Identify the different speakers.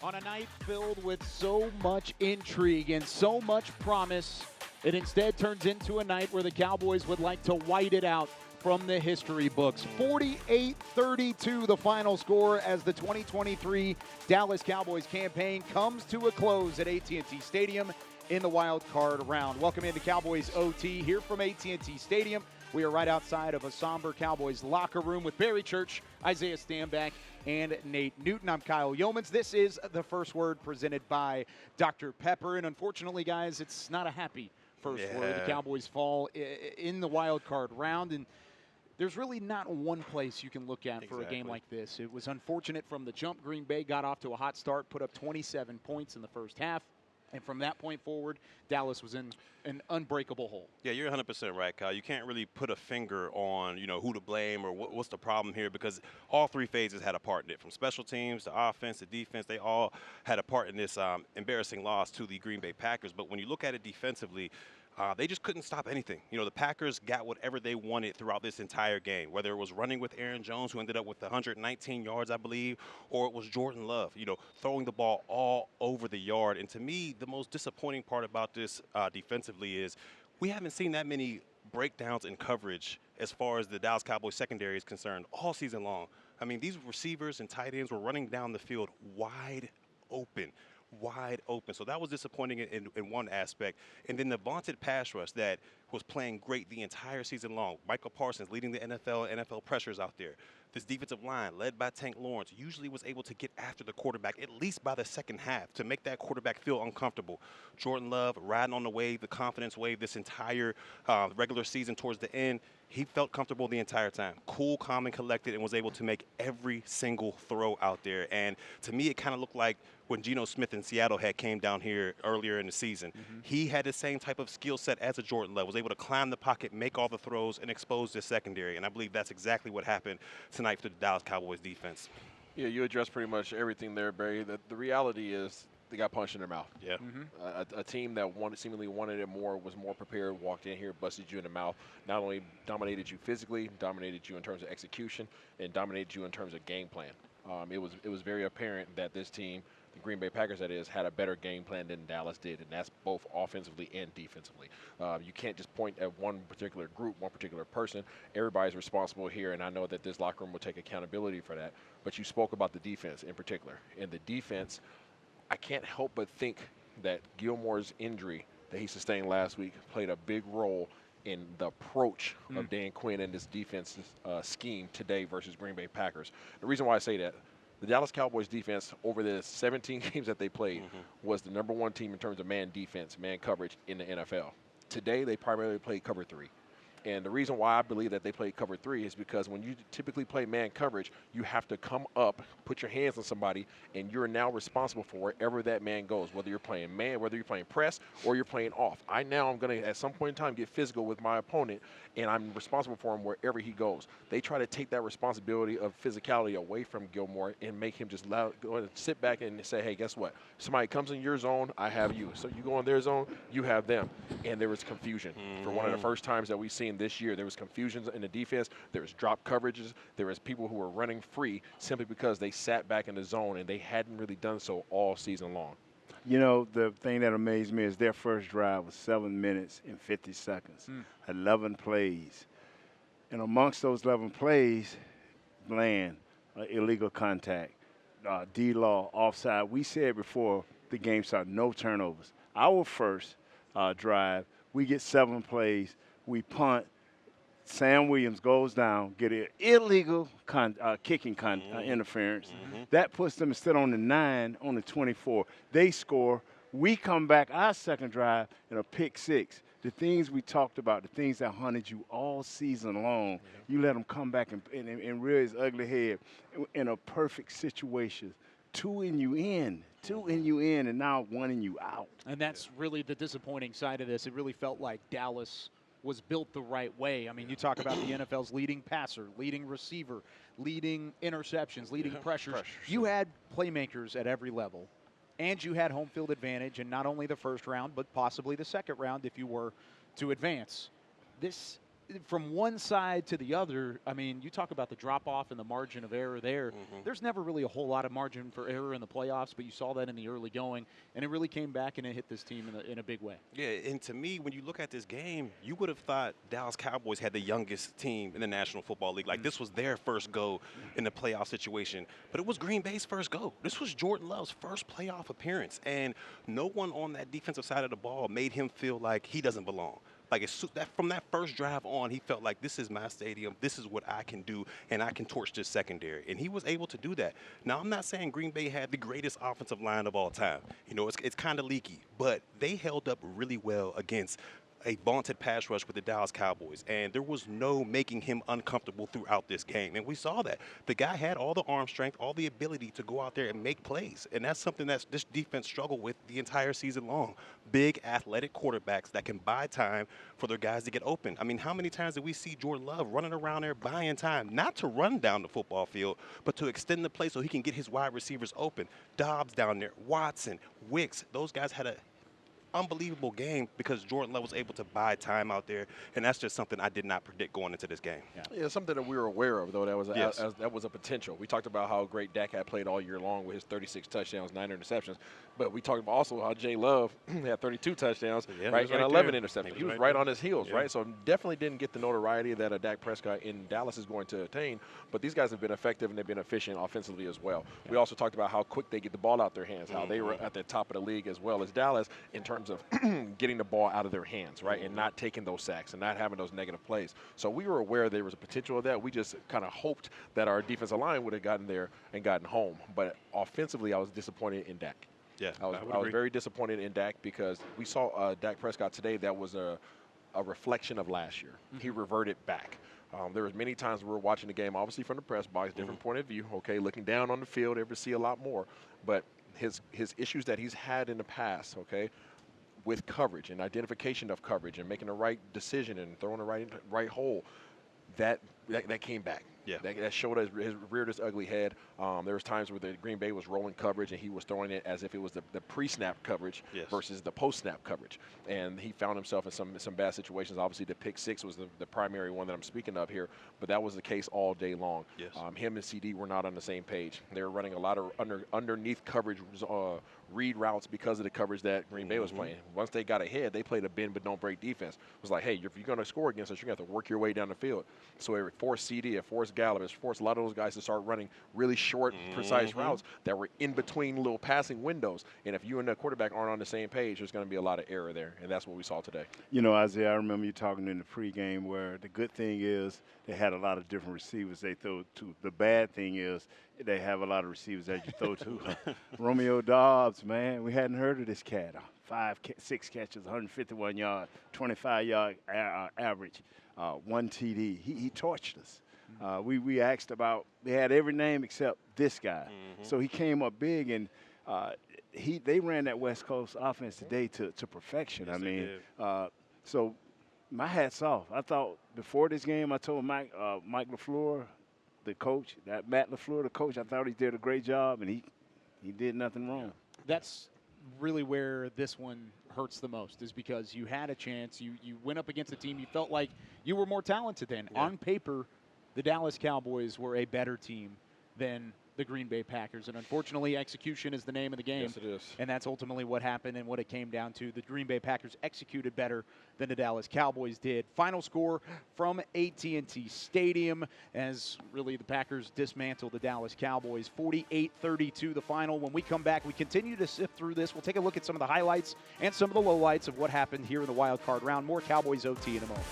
Speaker 1: On a night filled with so much intrigue and so much promise, it instead turns into a night where the Cowboys would like to white it out from the history books. 48-32 the final score as the 2023 Dallas Cowboys campaign comes to a close at AT&T Stadium in the wild card round. Welcome into Cowboys OT here from AT&T Stadium. We are right outside of a somber Cowboys locker room with Barry Church, Isaiah Stanback, and Nate Newton. I'm Kyle Yeomans. This is The First Word presented by Dr. Pepper. And unfortunately, guys, it's not a happy first word. The Cowboys fall in the wild card round. And there's really not one place you can look at for a game like this. It was unfortunate from the jump. Green Bay got off to a hot start, put up 27 points in the first half. And from that point forward, Dallas was in an unbreakable hole.
Speaker 2: Yeah, you're 100% right, Kyle. You can't really put a finger on, who to blame or what's the problem here, because all three phases had a part in it. From special teams to offense to defense, they all had a part in this embarrassing loss to the Green Bay Packers. But when you look at it defensively, they just couldn't stop anything. The Packers got whatever they wanted throughout this entire game, whether it was running with Aaron Jones, who ended up with 119 yards, I believe, or it was Jordan Love, throwing the ball all over the yard. And to me, the most disappointing part about this defensively is we haven't seen that many breakdowns in coverage as far as the Dallas Cowboys secondary is concerned all season long. I mean, these receivers and tight ends were running down the field wide open. So that was disappointing in one aspect. And then the vaunted pass rush that was playing great the entire season long. Michael Parsons leading the NFL pressures out there. This defensive line, led by Tank Lawrence, usually was able to get after the quarterback, at least by the second half, to make that quarterback feel uncomfortable. Jordan Love riding on the wave, the confidence wave this entire regular season towards the end. He felt comfortable the entire time. Cool, calm, and collected, and was able to make every single throw out there. And to me, it kind of looked like when Geno Smith in Seattle had came down here earlier in the season. He had the same type of skill set as a Jordan Love, was able to climb the pocket, make all the throws, and expose the secondary. And I believe that's exactly what happened tonight for the Dallas Cowboys defense.
Speaker 3: Yeah, you addressed pretty much everything there, Barry. The reality is they got punched in their mouth.
Speaker 2: Yeah.
Speaker 3: A team that seemingly wanted it more, was more prepared, walked in here, busted you in the mouth, not only dominated you physically, dominated you in terms of execution, and dominated you in terms of game plan. It was very apparent that this team, the Green Bay Packers that is, had a better game plan than Dallas did, and that's both offensively and defensively. You can't just point at one particular group, one particular person. Everybody's responsible here, and I know that this locker room will take accountability for that. But you spoke about the defense in particular. And the defense, I can't help but think that Gilmore's injury that he sustained last week played a big role in the approach of Dan Quinn and this defense scheme today versus Green Bay Packers. The reason why I say that, the Dallas Cowboys defense over the 17 games that they played was the #1 team in terms of man defense, man coverage in the NFL. Today, they primarily played cover 3. And the reason why I believe that they played cover 3 is because when you typically play man coverage, you have to come up, put your hands on somebody, and you're now responsible for wherever that man goes, whether you're playing man, whether you're playing press, or you're playing off. I'm going to, at some point in time, get physical with my opponent, and I'm responsible for him wherever he goes. They try to take that responsibility of physicality away from Gilmore and make him just go and sit back and say, hey, guess what? Somebody comes in your zone, I have you. So you go in their zone, you have them. And there was confusion. For one of the first times that we've seen this year, there was confusion in the defense. There was drop coverages. There was people who were running free simply because they sat back in the zone, and they hadn't really done so all season long.
Speaker 4: The thing that amazed me is their first drive was 7 minutes and 50 seconds, 11 plays. And amongst those 11 plays, Bland, illegal contact, D-Law, offside. We said before the game started, no turnovers. Our first drive, we get 7 plays, we punt, Sam Williams goes down, get an illegal kicking interference. That puts them instead on the 9, on the 24. They score. We come back our second drive in a pick 6. The things we talked about, the things that hunted you all season long, you let them come back and rear his ugly head in a perfect situation. 2 in you in, and now 1 in you out.
Speaker 1: And that's really the disappointing side of this. It really felt like Dallas was built the right way. I mean, you talk about the NFL's leading passer, leading receiver, leading interceptions, leading pressures. You had playmakers at every level, and you had home field advantage in not only the first round, but possibly the second round if you were to advance. This from one side to the other, I mean, you talk about the drop-off and the margin of error there. There's never really a whole lot of margin for error in the playoffs, but you saw that in the early going, and it really came back and it hit this team in a big way.
Speaker 2: Yeah, and to me, when you look at this game, you would have thought Dallas Cowboys had the youngest team in the National Football League. Like, this was their first go in the playoff situation. But it was Green Bay's first go. This was Jordan Love's first playoff appearance, and no one on that defensive side of the ball made him feel like he doesn't belong. Like, from that first drive on, he felt like this is my stadium, this is what I can do, and I can torch this secondary. And he was able to do that. Now, I'm not saying Green Bay had the greatest offensive line of all time. You know, it's kind of leaky, but they held up really well against a vaunted pass rush with the Dallas Cowboys, and there was no making him uncomfortable throughout this game. And we saw that. The guy had all the arm strength, all the ability to go out there and make plays, and that's something that this defense struggled with the entire season long. Big, athletic quarterbacks that can buy time for their guys to get open. I mean, how many times did we see Jordan Love running around there buying time, not to run down the football field, but to extend the play so he can get his wide receivers open? Dobbs down there, Watson, Wicks, those guys had a unbelievable game because Jordan Love was able to buy time out there, and that's just something I did not predict going into this game.
Speaker 3: Yeah, something that we were aware of, though. That was a potential. We talked about how great Dak had played all year long with his 36 touchdowns, 9 interceptions, but we talked about also how Jay Love had 32 touchdowns, right, and 11 interceptions. He was right on his heels, right? So definitely didn't get the notoriety that a Dak Prescott in Dallas is going to attain, but these guys have been effective and they've been efficient offensively as well. We also talked about how quick they get the ball out their hands, how they were at the top of the league as well as Dallas in terms of getting the ball out of their hands, right, and not taking those sacks and not having those negative plays. So we were aware there was a potential of that. We just kind of hoped that our defensive line would have gotten there and gotten home. But offensively, I was disappointed in Dak.
Speaker 2: Yeah,
Speaker 3: I was very disappointed in Dak because we saw Dak Prescott today that was a reflection of last year. He reverted back. There was many times we were watching the game, obviously from the press box, different point of view, okay, looking down on the field, able to see a lot more. But his issues that he's had in the past, okay, with coverage and identification of coverage and making the right decision and throwing the right hole, that came back.
Speaker 2: Yeah.
Speaker 3: That showed his reared his ugly head. There was times where the Green Bay was rolling coverage and he was throwing it as if it was the pre-snap coverage versus the post-snap coverage. And he found himself in some bad situations. Obviously, the pick six was the primary one that I'm speaking of here, but that was the case all day long.
Speaker 2: Yes.
Speaker 3: Him and CD were not on the same page. They were running a lot of underneath coverage read routes because of the coverage that Green Bay was playing. Once they got ahead, they played a bend but don't break defense. It was like, hey, if you're going to score against us, you're going to have to work your way down the field. So it forced CD, it forced Gallup, it forced a lot of those guys to start running really short, precise routes that were in between little passing windows. And if you and the quarterback aren't on the same page, there's going to be a lot of error there, and that's what we saw today.
Speaker 4: You know, Isaiah, I remember you talking in the pregame where the good thing is they had a lot of different receivers they throw to. The bad thing is they have a lot of receivers that you throw to. Romeo Dobbs, man, we hadn't heard of this cat. 6 catches, 151 yards, 25-yard average, 1 TD. He torched us. We asked about, they had every name except this guy. So he came up big, and they ran that West Coast offense today to perfection.
Speaker 2: Yes,
Speaker 4: I mean, so my hat's off. I thought before this game, I told Mike LaFleur, the coach, that Matt LaFleur, the coach, I thought he did a great job, and he did nothing wrong.
Speaker 1: That's really where this one hurts the most, is because you had a chance. You went up against a team you felt like you were more talented than. Yeah. On paper, the Dallas Cowboys were a better team than the Green Bay Packers. And unfortunately, execution is the name of the game.
Speaker 3: Yes, it is.
Speaker 1: And that's ultimately what happened and what it came down to. The Green Bay Packers executed better than the Dallas Cowboys did. Final score from AT&T Stadium as really the Packers dismantled the Dallas Cowboys. 48-32 the final. When we come back, we continue to sift through this. We'll take a look at some of the highlights and some of the lowlights of what happened here in the wild card round. More Cowboys OT in a moment.